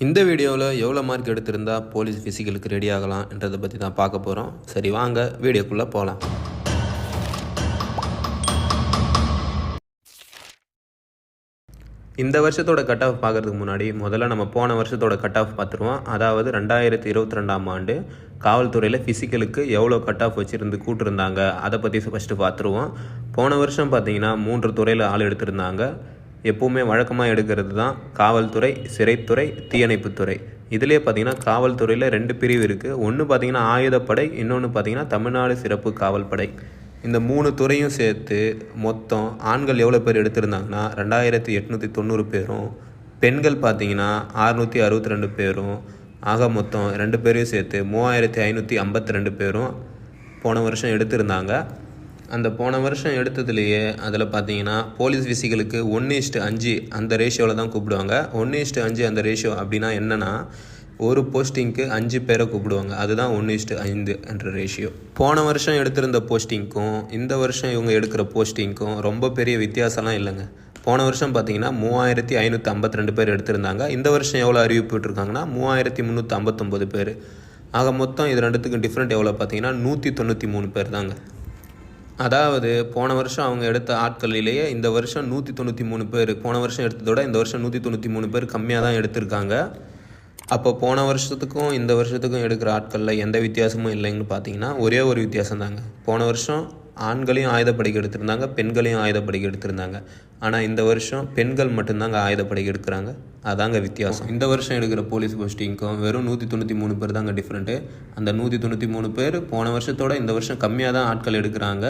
இந்த வீடியோவில் எவ்வளோ மார்க் எடுத்திருந்தா போலீஸ் ஃபிசிக்கலுக்கு ரெடி ஆகலாம் என்றதை பற்றி தான் பார்க்க போகிறோம். சரி வாங்க வீடியோக்குள்ளே போகலாம். இந்த வருஷத்தோட கட் ஆஃப் பார்க்குறதுக்கு முன்னாடி முதல்ல நம்ம போன வருஷத்தோட கட் ஆஃப் பார்த்துருவோம். அதாவது 2022ஆம் ஆண்டு காவல்துறையில் ஃபிசிக்கலுக்கு எவ்வளோ கட் ஆஃப் வச்சுருந்து கூட்டிருந்தாங்க அதை பற்றி ஃபஸ்ட்டு பார்த்துருவோம். போன வருஷம் பார்த்தீங்கன்னா 3 துறையில் ஆள் எடுத்திருந்தாங்க. எப்போவுமே வழக்கமாக எடுக்கிறது தான் காவல்துறை, சிறைத்துறை, தீயணைப்புத்துறை. இதிலே பார்த்திங்கன்னா காவல்துறையில் 2 பிரிவு இருக்குது. ஒன்று பார்த்திங்கன்னா ஆயுதப்படை, இன்னொன்று பார்த்திங்கன்னா தமிழ்நாடு சிறப்பு காவல்படை. இந்த 3 துறையும் சேர்த்து மொத்தம் ஆண்கள் எவ்வளோ பேர் எடுத்திருந்தாங்கன்னா 2890 பேரும், பெண்கள் பார்த்திங்கன்னா 662 பேரும், ஆக மொத்தம் 2 பேரையும் சேர்த்து 3552 பேரும் போன வருஷம் எடுத்திருந்தாங்க. அந்த போன வருஷம் எடுத்ததுலேயே அதில் பார்த்தீங்கன்னா போலீஸ் ஃபிசிக்கலுக்கு 1:5 அந்த ரேஷியோவில் தான் கூப்பிடுவாங்க. 1:5 அந்த ரேஷியோ அப்படின்னா என்னென்னா, ஒரு போஸ்டிங்க்கு 5 பேரை கூப்பிடுவாங்க. அதுதான் 1:5 என்ற ரேஷியோ. போன வருஷம் எடுத்திருந்த போஸ்டிங்க்கும் இந்த வருஷம் இவங்க எடுக்கிற போஸ்டிங்க்கும் ரொம்ப பெரிய வித்தியாசம்லாம் இல்லைங்க. போன வருஷம் பார்த்தீங்கன்னா 3552 பேர் எடுத்திருந்தாங்க. இந்த வருஷம் எவ்வளோ அறிவிப்பு விட்டுருக்காங்கன்னா 3359 பேர். ஆக மொத்தம் இது ரெண்டுத்துக்கும் டிஃப்ரெண்ட் எவ்வளோ பார்த்தீங்கன்னா 193 பேர் தாங்க. அதாவது போன வருஷம் அவங்க எடுத்த ஆட்களிலேயே இந்த வருஷம் 193 பேர், போன வருஷம் எடுத்ததோட இந்த வருஷம் 193 பேர் கம்மியாக தான் எடுத்திருக்காங்க. அப்போ போன வருஷத்துக்கும் இந்த வருஷத்துக்கும் எடுக்கிற ஆட்களில் எந்த வித்தியாசமும் இல்லைன்னு பார்த்தீங்கன்னா ஒரே ஒரு வித்தியாசம் தாங்க. போன வருஷம் ஆண்களையும் ஆயுதப்படைக்கு எடுத்திருந்தாங்க, பெண்களையும் ஆயுதப்படைக்கு எடுத்திருந்தாங்க. ஆனால் இந்த வருஷம் பெண்கள் மட்டும்தாங்க ஆயுதப்படைக்கு எடுக்கிறாங்க. அதாங்க வித்தியாசம். இந்த வருஷம் எடுக்கிற போலீஸ் போஸ்டிங்க்கும் வெறும் 193 பேர் தாங்க டிஃப்ரெண்ட்டு. அந்த 193 பேர் போன வருஷத்தோட இந்த வருஷம் கம்மியாக தான் ஆட்கள் எடுக்கிறாங்க.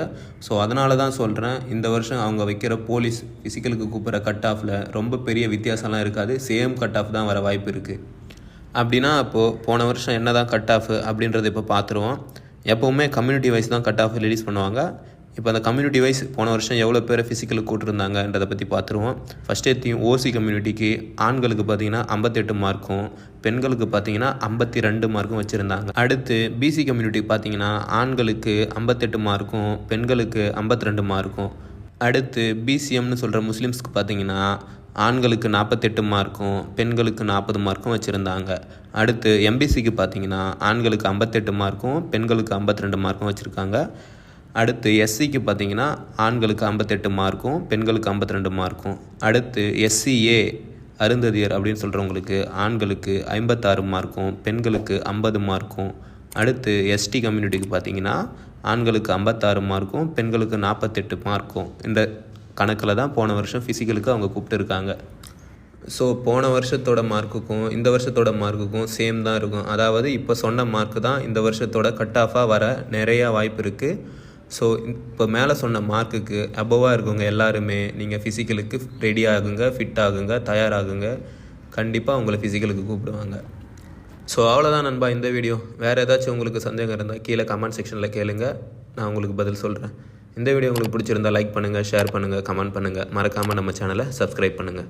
ஸோ அதனால தான் சொல்கிறேன், இந்த வருஷம் அவங்க வைக்கிற போலீஸ் ஃபிசிக்கலுக்கு கூப்பிட்ற கட் ஆஃபில் ரொம்ப பெரிய வித்தியாசம்லாம் இருக்காது. சேம் கட் ஆஃப் தான் வர வாய்ப்பு இருக்குது. அப்படின்னா அப்போது போன வருஷம் என்ன தான் கட் ஆஃப் அப்படின்றத இப்போ பார்த்துருவோம். எப்போவுமே கம்யூனிட்டி வைஸ் தான் கட் ஆஃப் ரிலீஸ் பண்ணுவாங்க. இப்போ அந்த கம்யூனிட்டி வைஸ் போன வருஷம் எவ்வளோ பேர் ஃபிசிக்கலுக்கு கூட்டிருந்தாங்கன்றதை பற்றி பார்த்துருவோம். ஃபஸ்ட்டே ஓசி கம்யூனிட்டிக்கு ஆண்களுக்கு பார்த்தீங்கன்னா 58 மார்க்கும், பெண்களுக்கு பார்த்தீங்கன்னா 52 மார்க்கும் வச்சுருந்தாங்க. அடுத்து பிசி கம்யூனிட்டிக்கு பார்த்தீங்கன்னா ஆண்களுக்கு 58 மார்க்கும், பெண்களுக்கு 52 மார்க்கும். அடுத்து பிசிஎம்னு சொல்கிற முஸ்லீம்ஸ்க்கு பார்த்தீங்கன்னா ஆண்களுக்கு 48 மார்க்கும், பெண்களுக்கு 40 மார்க்கும் வச்சுருந்தாங்க. அடுத்து எம்பிசிக்கு பார்த்தீங்கன்னா ஆண்களுக்கு 58 மார்க்கும், பெண்களுக்கு 52 மார்க்கும் வச்சுருக்காங்க. அடுத்து எஸ்சிக்கு பார்த்தீங்கன்னா ஆண்களுக்கு 58 மார்க்கும், பெண்களுக்கு 52 மார்க்கும். அடுத்து எஸ்சிஏ அருந்ததியர் அப்படின்னு சொல்கிறவங்களுக்கு ஆண்களுக்கு 56 மார்க்கும், பெண்களுக்கு 50 மார்க்கும். அடுத்து எஸ்டி கம்யூனிட்டிக்கு பார்த்தீங்கன்னா ஆண்களுக்கு 56 மார்க்கும், பெண்களுக்கு 48 மார்க்கும். இந்த கணக்கில் தான் போன வருஷம் ஃபிசிக்கலுக்கு அவங்க கூப்பிட்டுருக்காங்க. ஸோ போன வருஷத்தோட மார்க்குக்கும் இந்த வருஷத்தோட மார்க்குக்கும் சேம் தான் இருக்கும். அதாவது இப்போ சொன்ன மார்க்கு தான் இந்த வருஷத்தோட கட் ஆஃபாக வர நிறையா வாய்ப்பு இருக்குது. ஸோ இப்போ மேலே சொன்ன மார்க்குக்கு அபோவாக இருக்கவங்க எல்லாருமே நீங்கள் ஃபிசிக்கலுக்கு ரெடி ஆகுங்க, ஃபிட் ஆகுங்க, தயாராகுங்க. கண்டிப்பாக உங்களை ஃபிசிக்கலுக்கு கூப்பிடுவாங்க. ஸோ அவ்வளோதான் நண்பா இந்த வீடியோ. வேறு ஏதாச்சும் உங்களுக்கு சந்தேகம் இருந்தால் கீழே கமெண்ட் செக்ஷனில் கேளுங்க, நான் உங்களுக்கு பதில் சொல்கிறேன். இந்த வீடியோ உங்களுக்கு பிடிச்சிருந்தால் லைக் பண்ணுங்கள், ஷேர் பண்ணுங்கள், கமெண்ட் பண்ணுங்கள். மறக்காமல் நம்ம சேனலை சப்ஸ்கிரைப் பண்ணுங்கள்.